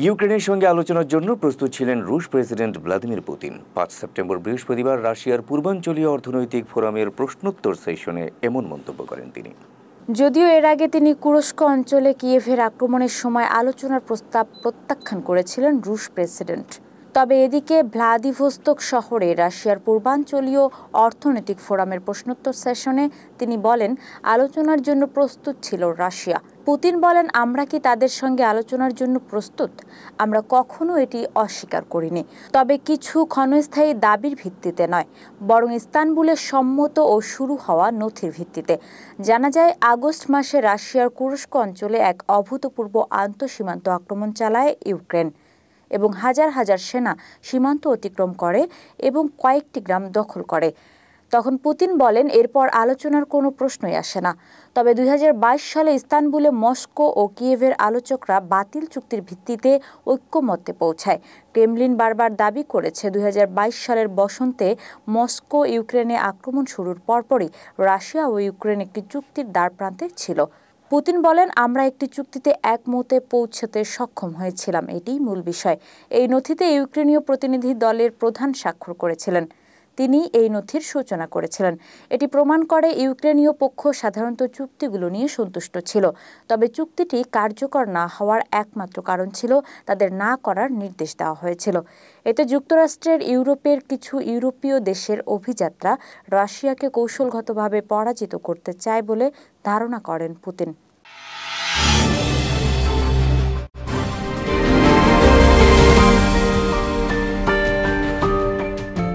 ইউক্রেনের সঙ্গে আলোচনার জন্য প্রস্তুত ছিলেন রুশ প্রেসিডেন্ট ভ্লাদিমির পুতিন। ৫ সেপ্টেম্বর বৃহস্পতিবার রাশিয়ার পূর্বাঞ্চলীয় অর্থনৈতিক ফোরামের প্রশ্নোত্তর সেশনে এমন মন্তব্য করেন তিনি। যদিও এর আগে তিনি কুরস্ক অঞ্চলে কিয়েভের আক্রমণের সময় আলোচনার প্রস্তাব প্রত্যাখ্যান করেছিলেন রুশ প্রেসিডেন্ট। তবে এদিকে ভ্লাদিভোস্তক শহরে রাশিয়ার পূর্বাঞ্চলীয় অর্থনৈতিক ফোরামের প্রশ্নোত্তর সেশনে তিনি বলেন, আলোচনার জন্য প্রস্তুত ছিল রাশিয়া। পুতিন বলেন, আমরা কি তাদের সঙ্গে আলোচনার জন্য প্রস্তুত? আমরা কখনো এটি অস্বীকার করিনি, তবে কিছু ক্ষণস্থায়ী দাবির ভিত্তিতে নয়, বরং ইস্তানবুলে সম্মত ও শুরু হওয়া নথির ভিত্তিতে। জানা যায়, আগস্ট মাসে রাশিয়ার কুরস্ক অঞ্চলে এক অভূতপূর্ব আন্তঃসীমান্ত আক্রমণ চালায় ইউক্রেন এবং হাজার হাজার সেনা সীমান্ত অতিক্রম করে এবং কয়েকটি গ্রাম দখল করে। তখন পুতিন বলেন, এরপর আলোচনার কোনো প্রশ্নই আসে না। তবে ২০২২ সালে ইস্তানবুলে মস্কো ও কিয়েভের আলোচকরা বাতিল চুক্তির ভিত্তিতে ঐক্যমত্যে পৌঁছায়। ক্রেমলিন বারবার দাবি করেছে ২০২২ সালের বসন্তে মস্কো ইউক্রেনে আক্রমণ শুরুর পরপরই রাশিয়া ও ইউক্রেন একটি চুক্তির দ্বারপ্রান্তে ছিল। পুতিন বলেন, আমরা একটি চুক্তিতে একমতে পৌঁছতে সক্ষম হয়েছিলাম, এটিই মূল বিষয়। এই নথিতে ইউক্রেনীয় প্রতিনিধি দলের প্রধান স্বাক্ষর করেছিলেন। তিনি এই নথির সূচনা করেছিলেন। এটি প্রমাণ করে ইউক্রেনীয় পক্ষ সাধারণত চুক্তিগুলো নিয়ে সন্তুষ্ট ছিল, তবে চুক্তিটি কার্যকর না হওয়ার একমাত্র কারণ ছিল তাদের না করার নির্দেশ দেওয়া হয়েছিল। এতে যুক্তরাষ্ট্রের ইউরোপের কিছু ইউরোপীয় দেশের অভিযাত্রা রাশিয়াকে কৌশলগতভাবে পরাজিত করতে চায় বলে ধারণা করেন পুতিন।